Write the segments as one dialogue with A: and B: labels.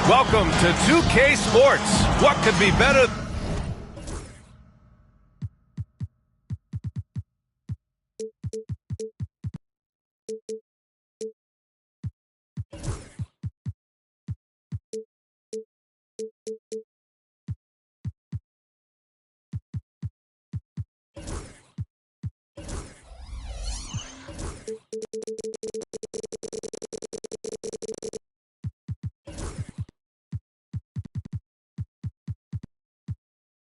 A: Welcome to 2K Sports. What could be better?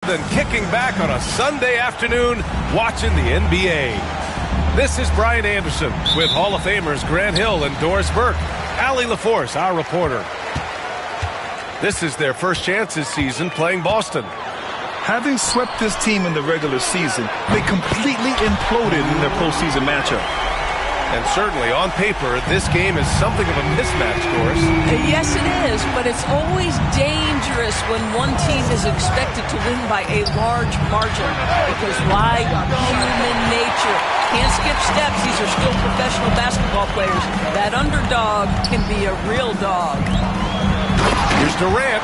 A: Than kicking back on a Sunday afternoon watching the NBA. This is Brian Anderson with Hall of Famers Grant Hill and Doris Burke. Allie LaForce, our reporter. This is their first chance this season playing Boston.
B: Having swept this team in the regular season, they completely imploded in their postseason matchup.
A: And certainly, on paper, this game is something of a mismatch, Doris.
C: Yes, it is, but it's always dangerous when one team is expected to win by a large margin. Because why? Human nature. Can't skip steps. These are still professional basketball players. That underdog can be a real dog.
A: Here's Durant.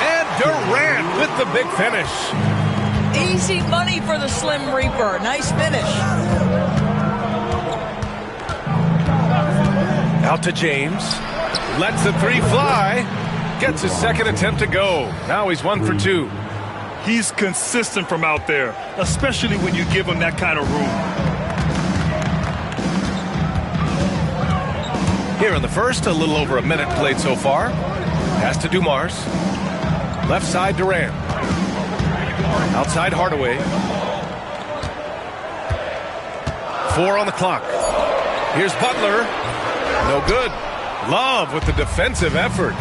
A: And Durant with the big finish.
C: Easy money for the Slim Reaper. Nice finish.
A: Out to James, lets the three fly, gets his second attempt to go. Now he's 1 for 2.
B: He's consistent from out there, especially when you give him that kind of room.
A: Here in the first, a little over a minute played so far. Pass to Dumars. Left side Durant. Outside Hardaway. 4 on the clock. Here's Butler. No good. Love with the defensive effort.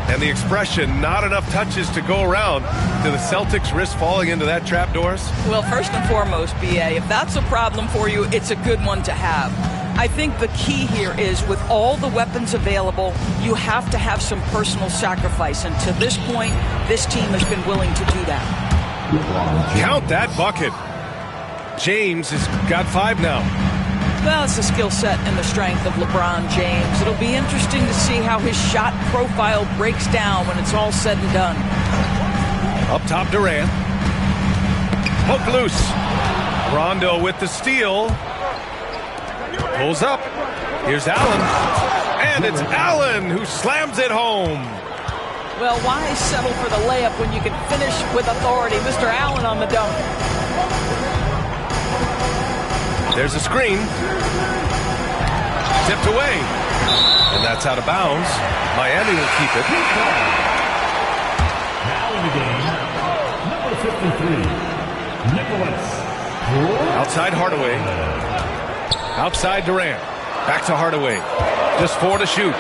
A: And the expression, not enough touches to go around. Do the Celtics risk falling into that trap, Doris?
C: Well, first and foremost, B.A., if that's a problem for you, it's a good one to have. I think the key here is with all the weapons available, you have to have some personal sacrifice. And to this point, this team has been willing to do that.
A: Count that bucket. James has got 5 now.
C: Well, it's the skill set and the strength of LeBron James. It'll be interesting to see how his shot profile breaks down when it's all said and done.
A: Up top, Durant. Hook loose. Rondo with the steal. Pulls up. Here's Allen. And it's Allen who slams it home.
C: Well, why settle for the layup when you can finish with authority? Mr. Allen on the dunk.
A: There's a screen. Tipped away. And that's out of bounds. Miami will keep it.
D: Now in the game, number 53, Nicholas.
A: Outside Hardaway. Outside Durant. Back to Hardaway. Just 4 to shoot.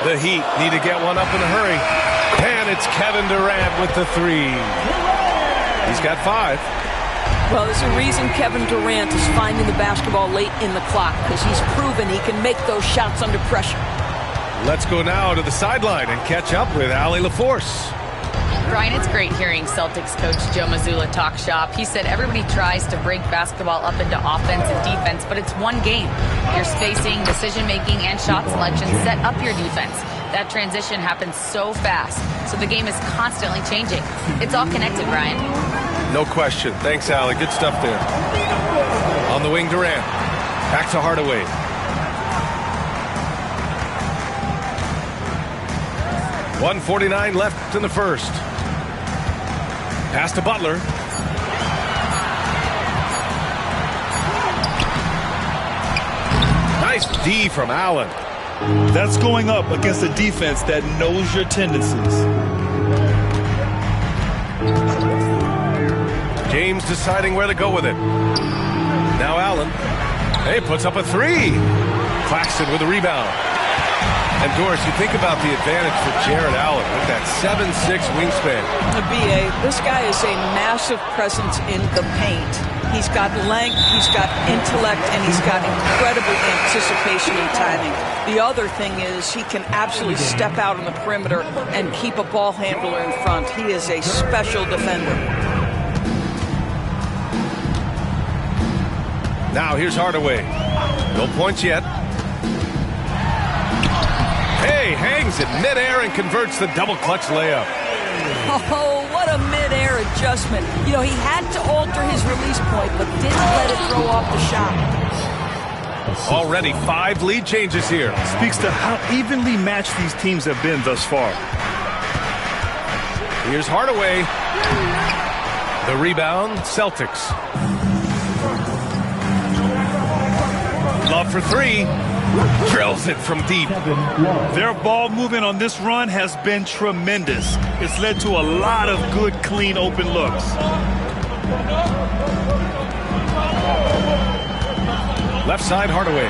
A: The Heat need to get one up in a hurry. And it's Kevin Durant with the 3. He's got 5.
C: Well, there's a reason Kevin Durant is finding the basketball late in the clock, because he's proven he can make those shots under pressure.
A: Let's go now to the sideline and catch up with Allie LaForce.
E: Brian, it's great hearing Celtics coach Joe Mazzulla talk shop. He said everybody tries to break basketball up into offense and defense, but it's one game. Your spacing, decision-making, and shot selection set up your defense. That transition happens so fast, so the game is constantly changing. It's all connected, Brian.
A: No question. Thanks, Allie. Good stuff there. On the wing, Durant. Back to Hardaway. .149 left in the first. Pass to Butler. Nice D from Allen.
B: That's going up against a defense that knows your tendencies.
A: James deciding where to go with it. Now Allen. Hey, puts up a three. Claxton with the rebound. And Doris, you think about the advantage for Jared Allen with that 7'6" wingspan.
C: B.A., this guy is a massive presence in the paint. He's got length, he's got intellect, and he's got incredible anticipation and timing. The other thing is he can absolutely step out on the perimeter and keep a ball handler in front. He is a special defender.
A: Now here's Hardaway. No points yet. Hey, hangs it midair and converts the double clutch layup.
C: Oh, what a mid-air adjustment. You know, he had to alter his release point, but didn't let it throw off the shot.
A: Already 5 lead changes here.
B: Speaks to how evenly matched these teams have been thus far.
A: Here's Hardaway. The rebound, Celtics. Love for 3. Drills it from deep.
B: Their ball movement on this run has been tremendous. It's led to a lot of good, clean, open looks.
A: Left side, Hardaway.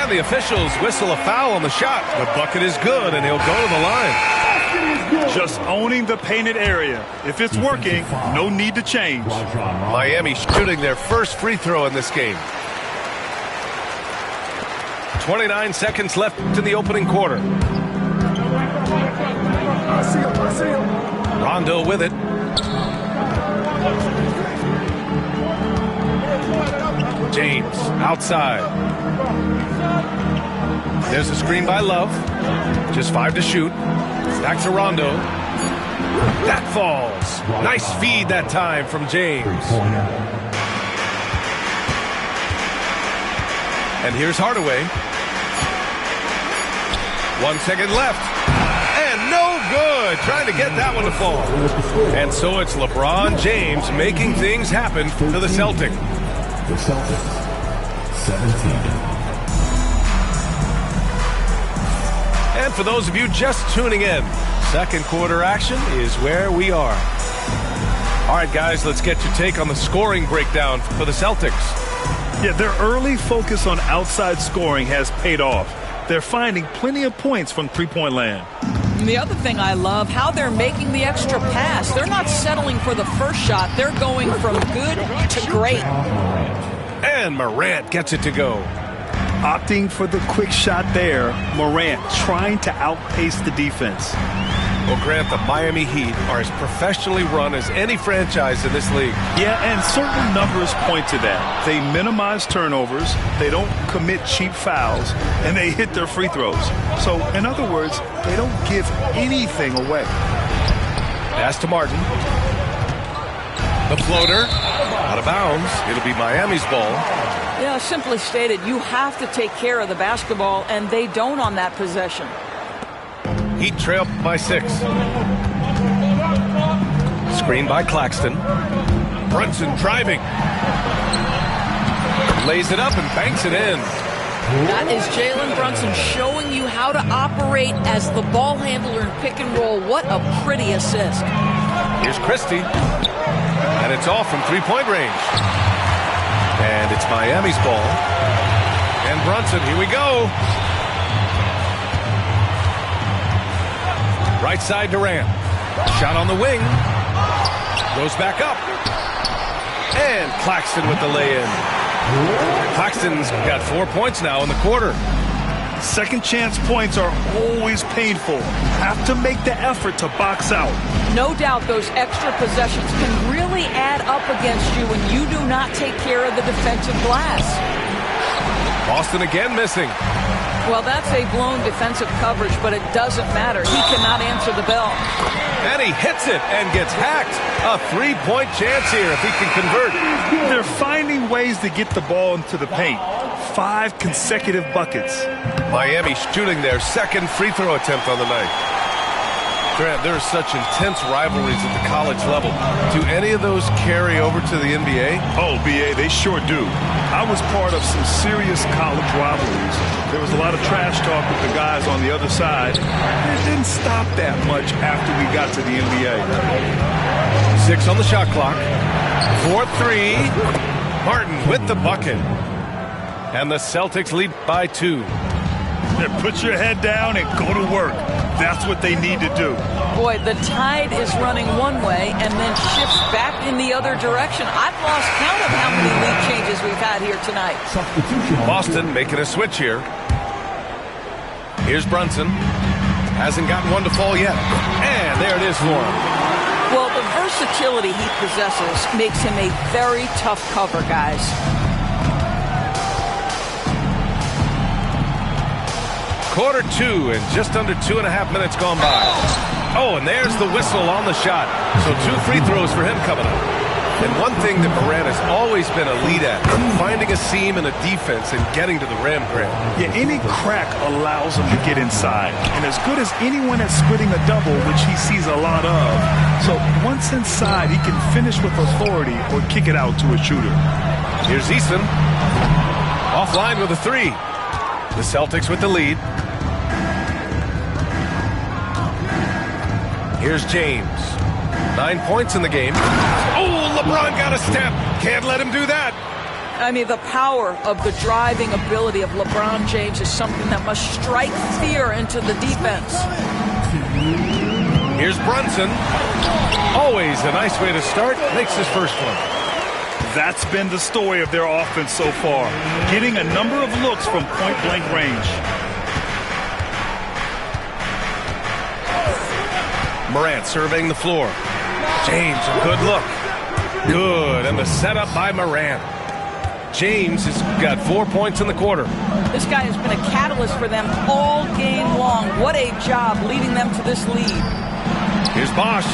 A: And the officials whistle a foul on the shot. The bucket is good, and he'll go to the line.
B: Just owning the painted area. If it's working, no need to change.
A: Miami shooting their first free throw in this game. 29 seconds left in the opening quarter. Rondo with it. James outside. There's a screen by Love. Just 5 to shoot. Back to Rondo. That falls. Nice feed that time from James. And here's Hardaway. 1 second left. And no good. Trying to get that one to fall. And so it's LeBron James making things happen to the Celtics.
D: The Celtics, 17.
A: And for those of you just tuning in, second quarter action is where we are. All right, guys, let's get your take on the scoring breakdown for the Celtics.
B: Yeah, their early focus on outside scoring has paid off. They're finding plenty of points from three-point land.
C: And the other thing I love, how they're making the extra pass. They're not settling for the first shot. They're going from good to great.
A: And Morant gets it to go.
B: Opting for the quick shot there, Morant trying to outpace the defense.
A: Well, Grant, the Miami Heat are as professionally run as any franchise in this league.
B: Yeah, and certain numbers point to that. They minimize turnovers, they don't commit cheap fouls, and they hit their free throws. So, in other words, they don't give anything away.
A: Pass to Martin. The floater, out of bounds. It'll be Miami's ball.
C: Yeah, simply stated, you have to take care of the basketball, and they don't on that possession.
A: Heat trail by 6. Screen by Claxton. Brunson driving. Lays it up and banks it in.
C: That is Jalen Brunson showing you how to operate as the ball handler in pick and roll. What a pretty assist.
A: Here's Christie. And it's off from three-point range. And it's Miami's ball. And Brunson, here we go. Right side Durant. Shot on the wing. Goes back up. And Claxton with the lay-in. Claxton's got 4 points now in the quarter.
B: Second chance points are always painful. Have to make the effort to box out.
C: No doubt those extra possessions can really add up against you when you do not take care of the defensive glass.
A: Boston again missing.
C: Well, that's a blown defensive coverage, but it doesn't matter. He cannot answer the bell.
A: And he hits it and gets hacked. A three-point chance here if he can convert.
B: They're finding ways to get the ball into the paint. 5 consecutive buckets.
A: Miami shooting their second free throw attempt on the night. Grant, there are such intense rivalries at the college level. Do any of those carry over to the NBA?
B: Oh, BA, they sure do. I was part of some serious college rivalries. There was a lot of trash talk with the guys on the other side. It didn't stop that much after we got to the NBA.
A: 6 on the shot clock. 4-3. Martin with the bucket. And the Celtics lead by 2.
B: Put your head down and go to work. That's what they need to do.
C: Boy, the tide is running one way and then shifts back in the other direction. I've lost count of how many lead changes we've had here tonight.
A: Boston making a switch here. Here's Brunson. Hasn't gotten one to fall yet. And there it is for him.
C: Well, the versatility he possesses makes him a very tough cover, guys.
A: Quarter 2 and just under 2.5 minutes gone by. Oh, and there's the whistle on the shot. So 2 free throws for him coming up. And one thing that Morant has always been a lead at, finding a seam in a defense and getting to the rim, Grant.
B: Yeah, any crack allows him to get inside. And as good as anyone at splitting a double, which he sees a lot of. So once inside, he can finish with authority or kick it out to a shooter.
A: Here's Easton. Offline with a 3. The Celtics with the lead. Here's James. 9 points in the game. Oh, LeBron got a step. Can't let him do that.
C: I mean, the power of the driving ability of LeBron James is something that must strike fear into the defense.
A: Here's Brunson. Always a nice way to start. Makes his first one.
B: That's been the story of their offense so far. Getting a number of looks from point-blank range.
A: Morant surveying the floor. James, a good look. Good, and the setup by Morant. James has got 4 points in the quarter.
C: This guy has been a catalyst for them all game long. What a job leading them to this lead.
A: Here's Bosch.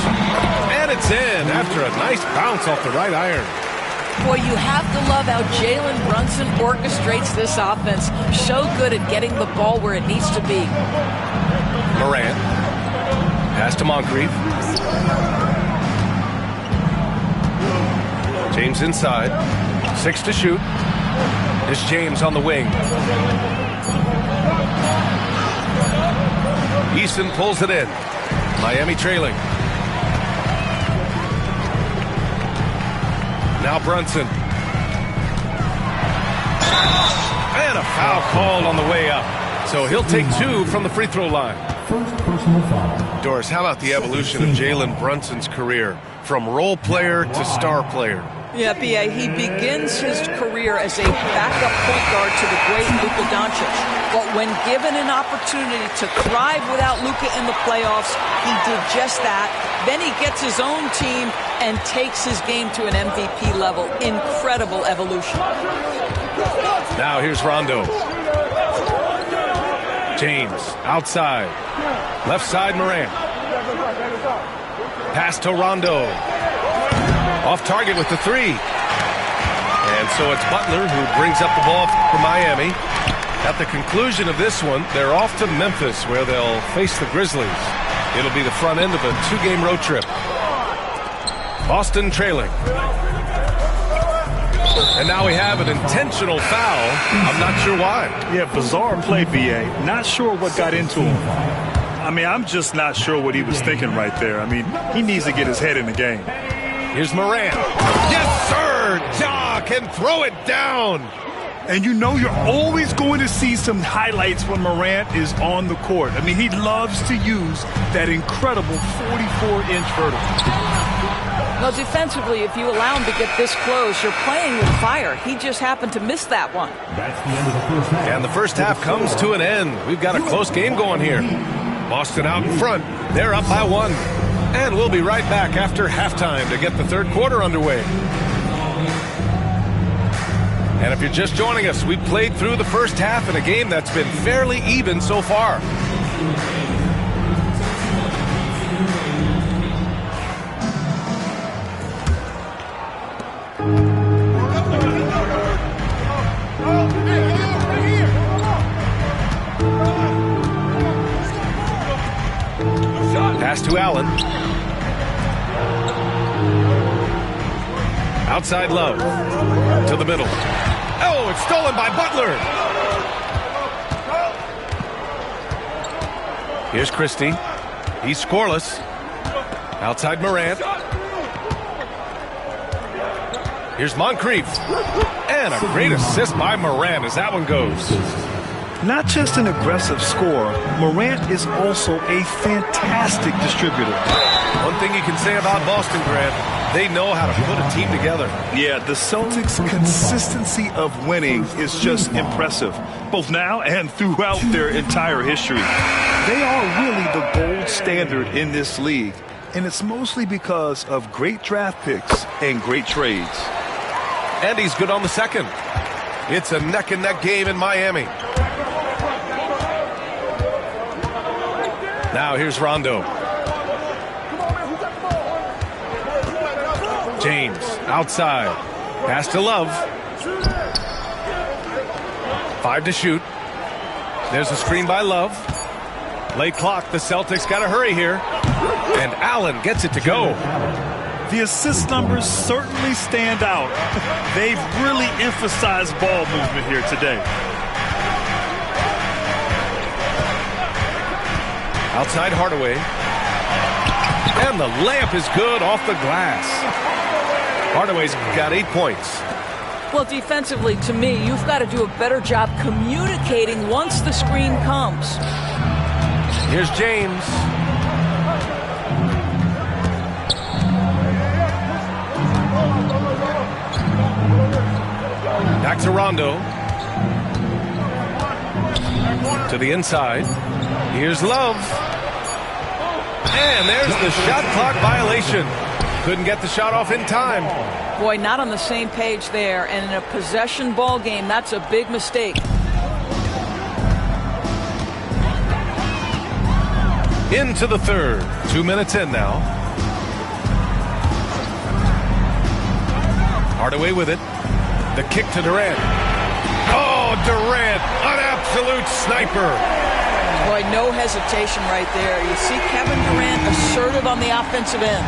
A: And it's in after a nice bounce off the right iron.
C: Boy, you have to love how Jalen Brunson orchestrates this offense. So good at getting the ball where it needs to be.
A: Morant. Pass to Moncrief. James inside. 6 to shoot. Here's James on the wing. Easton pulls it in. Miami trailing. Now Brunson. And a foul called on the way up. So he'll take 2 from the free throw line.
D: First personal foul.
A: Doris, how about the evolution of Jalen Brunson's career from role player to star player?
C: Yeah, B.A., he begins his career as a backup point guard to the great Luka Doncic. But when given an opportunity to thrive without Luka in the playoffs, he did just that. Then he gets his own team and takes his game to an MVP level. Incredible evolution.
A: Now here's Rondo. James outside. Left side Morant. Pass to Rondo. Off target with the 3. And so it's Butler who brings up the ball for Miami. At the conclusion of this one, they're off to Memphis where they'll face the Grizzlies. It'll be the front end of a 2-game road trip. Boston trailing. And now we have an intentional foul. I'm not sure why.
B: Yeah, bizarre play, B.A. Not sure what got into him. I mean, I'm just not sure what he was thinking right there. I mean, he needs to get his head in the game.
A: Here's Morant. Yes, sir! Ja can throw it down.
B: And you know you're always going to see some highlights when Morant is on the court. I mean, he loves to use that incredible 44-inch vertical.
C: Now, defensively, if you allow him to get this close, you're playing with fire. He just happened to miss that one.
D: That's the end of the first half.
A: And the first half comes to an end. We've got a close game going here. Boston out in front. They're up by 1. And we'll be right back after halftime to get the third quarter underway. And if you're just joining us, we played through the first half in a game that's been fairly even so far. Pass to to Allen. Outside Love. To the middle. Oh, it's stolen by Butler. Here's Christie. He's scoreless. Outside Morant. Here's Moncrief. And a great assist by Morant as that one goes.
B: Not just an aggressive scorer, Morant is also a fantastic distributor.
A: One thing you can say about Boston, Grant, they know how to put a team together.
B: Yeah, the Celtics' consistency of winning is just impressive, both now and throughout their entire history. They are really the gold standard in this league, and it's mostly because of great draft picks and great trades.
A: And he's good on the second. It's a neck-and-neck game in Miami. Now here's Rondo. James outside. Pass to Love. 5 to shoot. There's a screen by Love. Late clock. The Celtics got to hurry here. And Allen gets it to go.
B: The assist numbers certainly stand out. They've really emphasized ball movement here today.
A: Outside Hardaway. And the layup is good off the glass. Hardaway's got 8 points.
C: Well, defensively, to me, you've got to do a better job communicating once the screen comes.
A: Here's James. Back to Rondo. To the inside. Here's Love. And there's the shot clock violation. Couldn't get the shot off in time.
C: Boy, not on the same page there. And in a possession ball game, that's a big mistake.
A: Into the third. 2 minutes in now. Hardaway with it. The kick to Durant. Oh, Durant, an absolute sniper.
C: Boy, no hesitation right there. You see Kevin Durant assertive on the offensive end.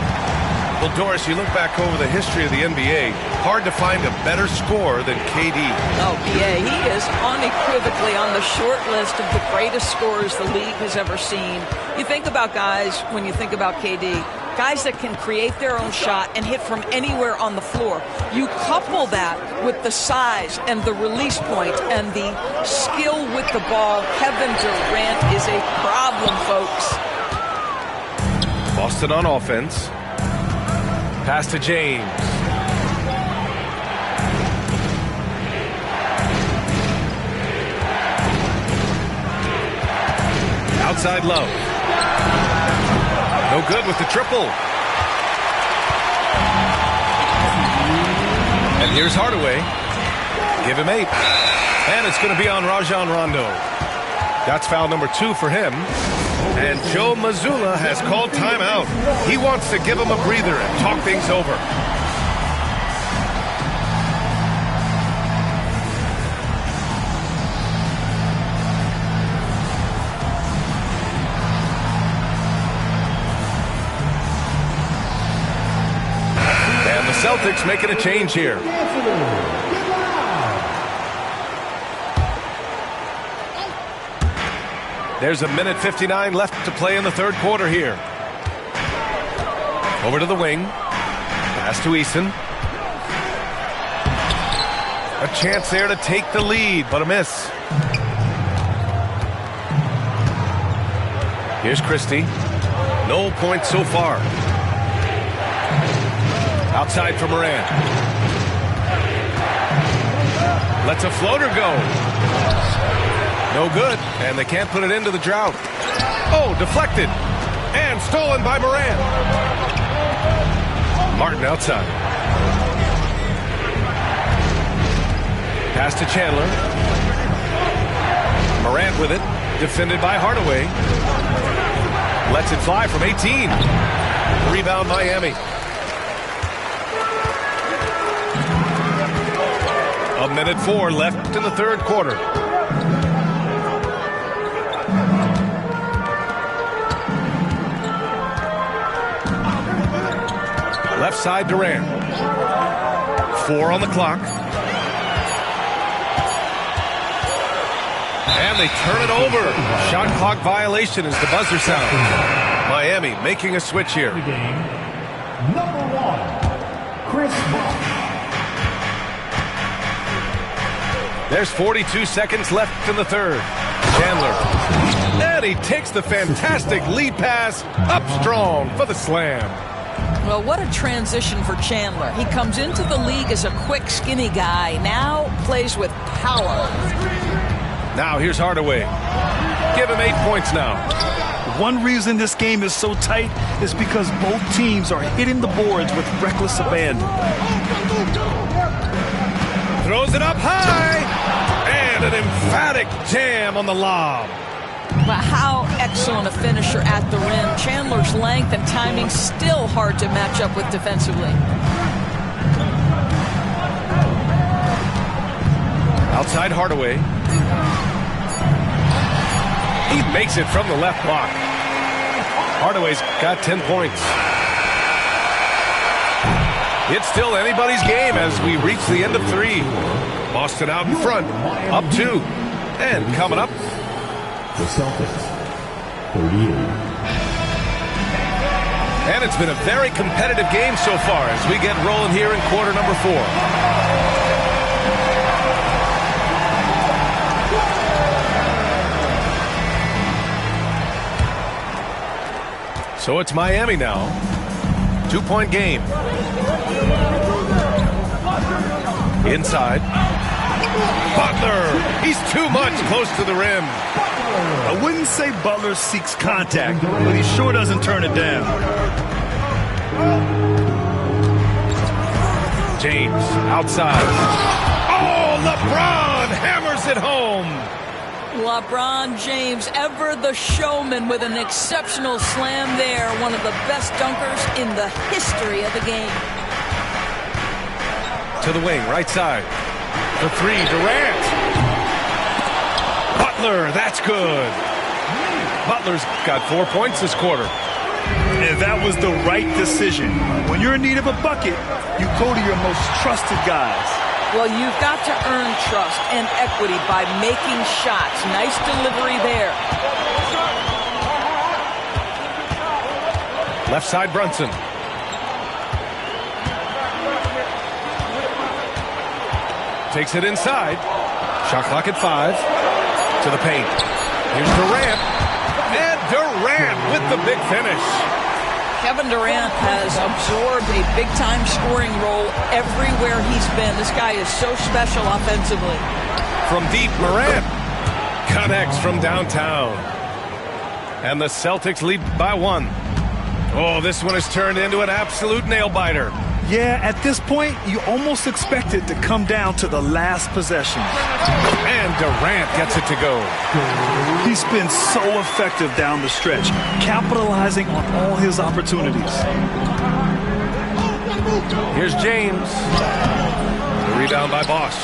A: Well, Doris, you look back over the history of the NBA, hard to find a better scorer than KD.
C: Oh, yeah, he is unequivocally on the short list of the greatest scorers the league has ever seen. You think about guys, when you think about KD, guys that can create their own shot and hit from anywhere on the floor. You couple that with the size and the release point and the skill with the ball. Kevin Durant is a problem, folks.
A: Boston on offense. Pass to James. Outside Love. No good with the triple. And here's Hardaway. Give him 8. And it's going to be on Rajon Rondo. That's foul number 2 for him. And Joe Mazzulla has called timeout. He wants to give him a breather and talk things over. And the Celtics making a change here. There's a minute 59 left to play in the third quarter here. Over to the wing. Pass to Eason. A chance there to take the lead, but a miss. Here's Christie. No points so far. Outside for Morant. Lets a floater go. No good, and they can't put it into the drought. Oh, deflected, and stolen by Morant. Martin outside. Pass to Chandler. Morant with it, defended by Hardaway. Lets it fly from 18. Rebound Miami. A minute 4 left in the third quarter. Left side Durant. 4 on the clock. And they turn it over. Shot clock violation as the buzzer sounds. Miami making a switch here.
D: Game. Number 1, Chris Bosh.
A: There's 42 seconds left in the third. Chandler. And he takes the fantastic lead pass up strong for the slam.
C: Well, what a transition for Chandler. He comes into the league as a quick, skinny guy. Now plays with power.
A: Now here's Hardaway. Give him 8 points now.
B: One reason this game is so tight is because both teams are hitting the boards with reckless abandon.
A: Throws it up high. And an emphatic jam on the lob.
C: But how excellent a finisher at the rim. Chandler's length and timing still hard to match up with defensively.
A: Outside Hardaway. He makes it from the left block. Hardaway's got 10 points. It's still anybody's game as we reach the end of 3. Boston out in front, up 2. And coming up,
D: The Celtics, 38.
A: and it's been a very competitive game so far as we get rolling here in quarter number 4. So it's Miami now. 2-point game. Inside. Butler. He's too much close to the rim.
B: I wouldn't say Butler seeks contact, but he sure doesn't turn it down.
A: James outside. Oh, LeBron hammers it home.
C: LeBron James, ever the showman with an exceptional slam there. One of the best dunkers in the history of the game.
A: To the wing, right side. For 3, Durant. Butler, that's good. Butler's got 4 points this quarter.
B: And that was the right decision. When you're in need of a bucket, you go to your most trusted guys.
C: Well, you've got to earn trust and equity by making shots. Nice delivery there.
A: Left side, Brunson. Takes it inside. Shot clock at 5. To the paint. Here's Durant. And Durant with the big finish.
C: Kevin Durant has absorbed a big-time scoring role everywhere he's been. This guy is so special offensively.
A: From deep, Morant connects from downtown. And the Celtics lead by 1. Oh, this one has turned into an absolute nail-biter.
B: Yeah, at this point, you almost expect it to come down to the last possession.
A: And Durant gets it to go.
B: He's been so effective down the stretch, capitalizing on all his opportunities.
A: Here's James. The rebound by Bosh.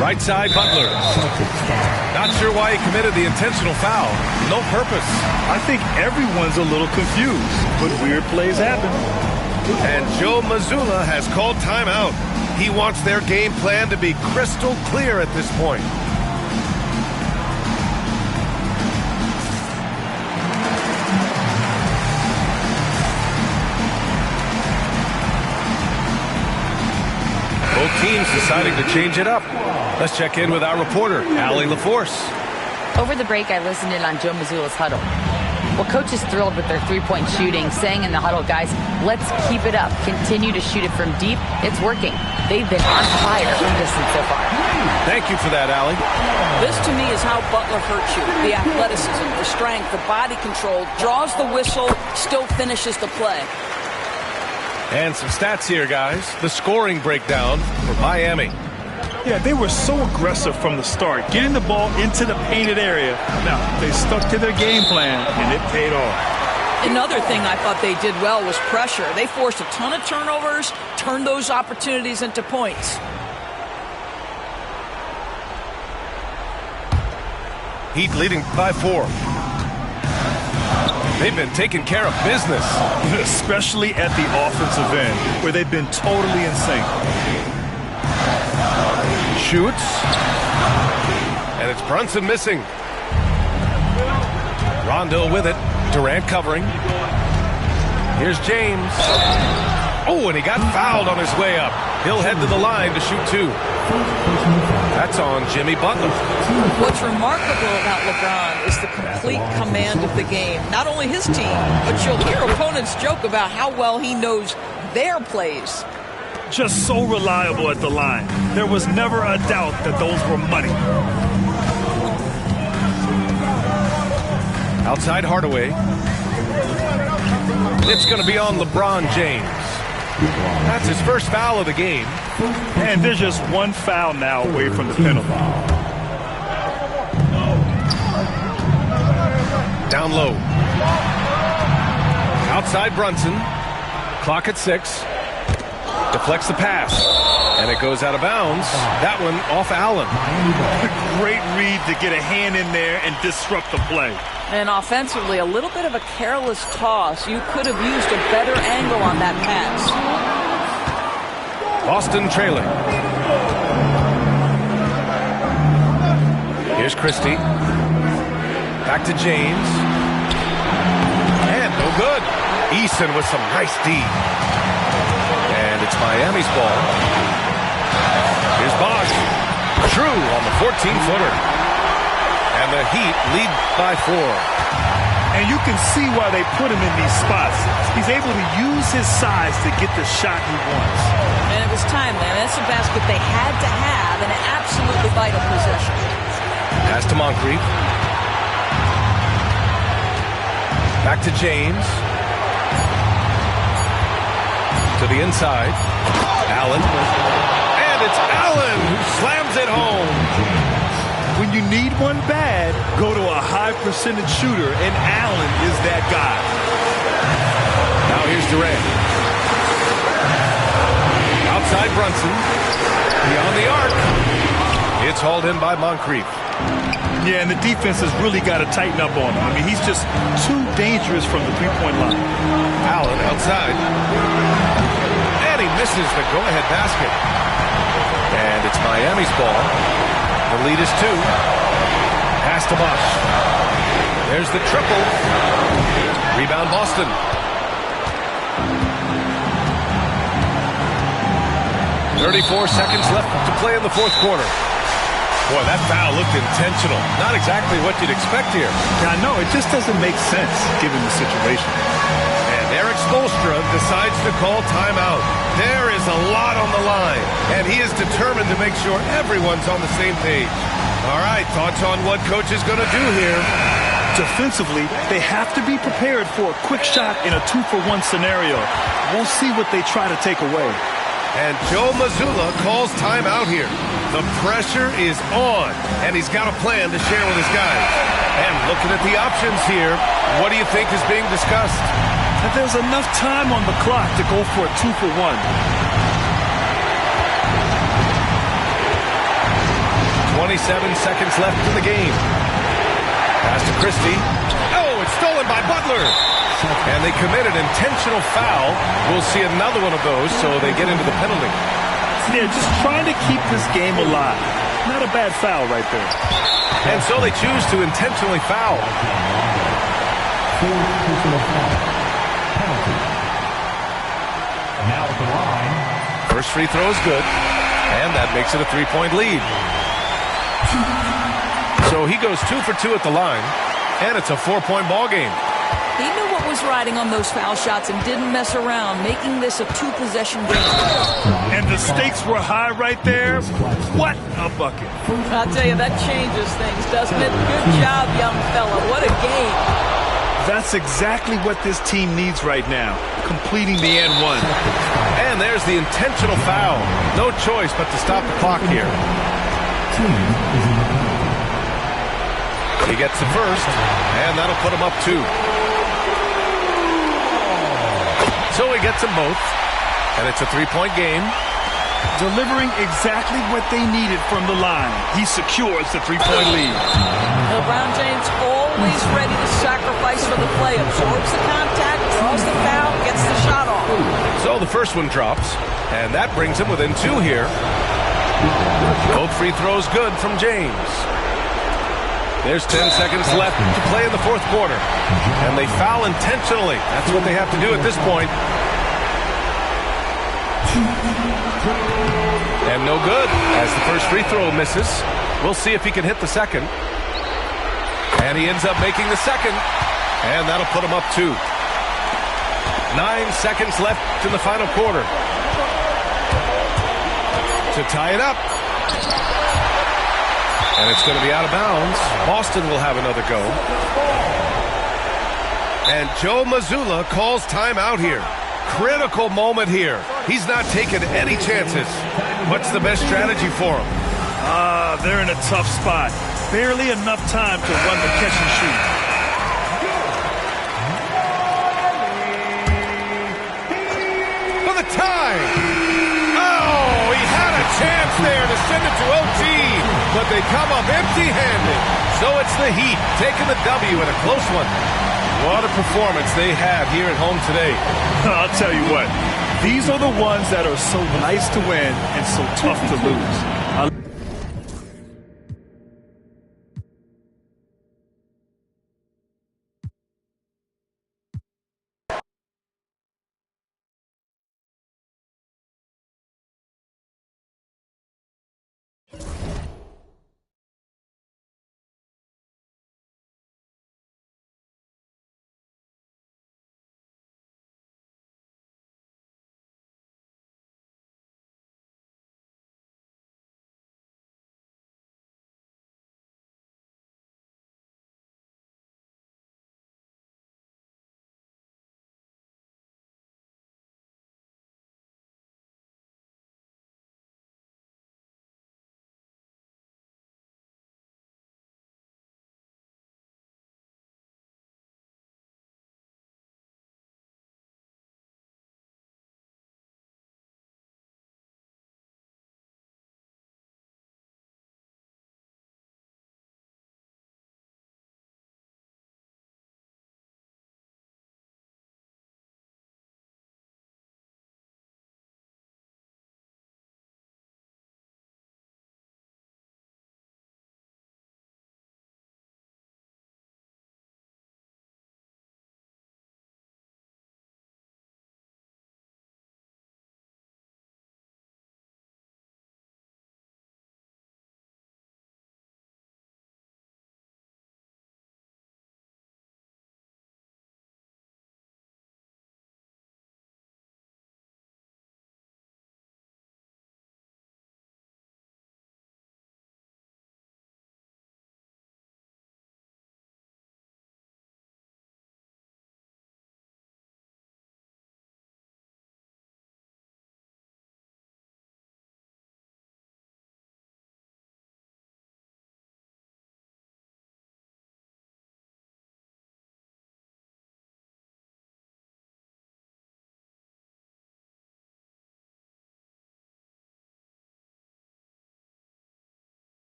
A: Right side, Butler. Not sure why he committed the intentional foul. No purpose.
B: I think everyone's a little confused, but weird plays happen.
A: And Joe Mazzulla has called timeout. He wants their game plan to be crystal clear at this point. Both teams deciding to change it up. Let's check in with our reporter, Allie LaForce.
E: Over the break, I listened in on Joe Mazzulla's huddle. Well, coach is thrilled with their three-point shooting, saying in the huddle, guys, let's keep it up. Continue to shoot it from deep. It's working. They've been on fire from distance so far.
A: Thank you for that, Allie.
C: This, to me, is how Butler hurts you. The athleticism, the strength, the body control, draws the whistle, still finishes the play.
A: And some stats here, guys. The scoring breakdown for Miami.
B: Yeah, they were so aggressive from the start, getting the ball into the painted area. Now, they stuck to their game plan, and it paid off.
C: Another thing I thought they did well was pressure. They forced a ton of turnovers, turned those opportunities into points. Heat
A: leading by 4. They've been taking care of business.
B: Especially at the offensive end, where they've been totally in sync.
A: Shoots. And it's Brunson missing. Rondo with it. Durant covering. Here's James. Oh, and he got fouled on his way up. He'll head to the line to shoot 2. That's on Jimmy Butler.
C: What's remarkable about LeBron is the complete command of the game. Not only his team, but you'll hear opponents joke about how well he knows their plays.
B: Just so reliable at the line. There was never a doubt that those were money.
A: Outside Hardaway. It's going to be on LeBron James. That's his first foul of the game.
B: And there's just one foul now away from the penalty.
A: Down low. Outside Brunson. Clock at 6. Deflects the pass. And it goes out of bounds. That one off Allen.
B: Great read to get a hand in there and disrupt the play.
C: And offensively, a little bit of a careless toss. You could have used a better angle on that pass.
A: Boston trailing. Here's Christie. Back to James. And no good. Eason with some nice D. And it's Miami's ball. Here's Bosch. True on the 14-footer. And the Heat lead by 4.
B: And you can see why they put him in these spots. He's able to use his size to get the shot he wants.
C: And it was time there. That's a basket they had to have in an absolutely vital possession.
A: Pass to Moncrief. Back to James. To the inside. Allen. And it's Allen who slams it home.
B: When you need one bad, go to a high percentage shooter, and Allen is that guy.
A: Now here's Durant. Outside Brunson. Beyond the arc. It's hauled in by Moncrief.
B: Yeah, and the defense has really got to tighten up on him. I mean, he's just too dangerous from the three-point line.
A: Allen outside. And he misses the go-ahead basket. And it's Miami's ball. The lead is 2. Pass to Bosch. There's the triple. Rebound Boston. "34 seconds left to play in the 4th quarter. Boy, that foul looked intentional. Not exactly what you'd expect here.
B: I know, it just doesn't make sense given the situation.
A: And Erik Spoelstra decides to call timeout. There is a lot on the line, and he is determined to make sure everyone's on the same page. All right, thoughts on what coach is going to do here?
B: Defensively, they have to be prepared for a quick shot in a 2-for-1 scenario. We'll see what they try to take away.
A: And Joe Mazzulla calls timeout here. The pressure is on, and he's got a plan to share with his guys. And looking at the options here, what do you think is being discussed?
B: That there's enough time on the clock to go for a 2-for-1.
A: 27 seconds left in the game. Pass to Christie. Oh, it's stolen by Butler. And they commit an intentional foul. We'll see another one of those, so they get into the penalty.
B: Yeah, just trying to keep this game alive. Not a bad foul right there.
A: And so they choose to intentionally foul.
D: Now at the line.
A: First free throw is good. And that makes it a 3-point lead. So he goes 2 for 2 at the line. And it's a 4-point ball game.
C: He knew what was riding on those foul shots and didn't mess around, making this a 2-possession game.
B: And the stakes were high right there. What a bucket.
C: I'll tell you, that changes things, doesn't it? Good job, young fella. What a game.
B: That's exactly what this team needs right now, completing the and one.
A: And there's the intentional foul. No choice but to stop the clock here. He gets the first, and that'll put him up 2. So he gets them both, and it's a 3-point game.
B: delivering exactly what they needed from the line. He secures the three-point lead.
C: LeBron James always ready to sacrifice for the play. Absorbs the contact, draws the foul, gets the shot off.
A: So the first one drops, and that brings him within 2 here. Both free throws good from James. There's 10 seconds left to play in the fourth quarter. And they foul intentionally. That's what they have to do at this point. And no good as the first free throw misses. We'll see if he can hit the second. And he ends up making the second. And that'll put him up 2. 9 seconds left in the final quarter. To tie it up. And it's going to be out of bounds. Boston will have another go. And Joe Mazzulla calls timeout here. Critical moment here. He's not taking any chances. What's the best strategy for him?
B: They're in a tough spot. Barely enough time to run the catch and shoot.
A: For the tie. Oh, he had a chance there to send it to OT, but they come up empty-handed. So it's the Heat taking the W in a close one. What a performance they had here at home today.
B: I'll tell you what, these are the ones that are so nice to win and so tough to lose.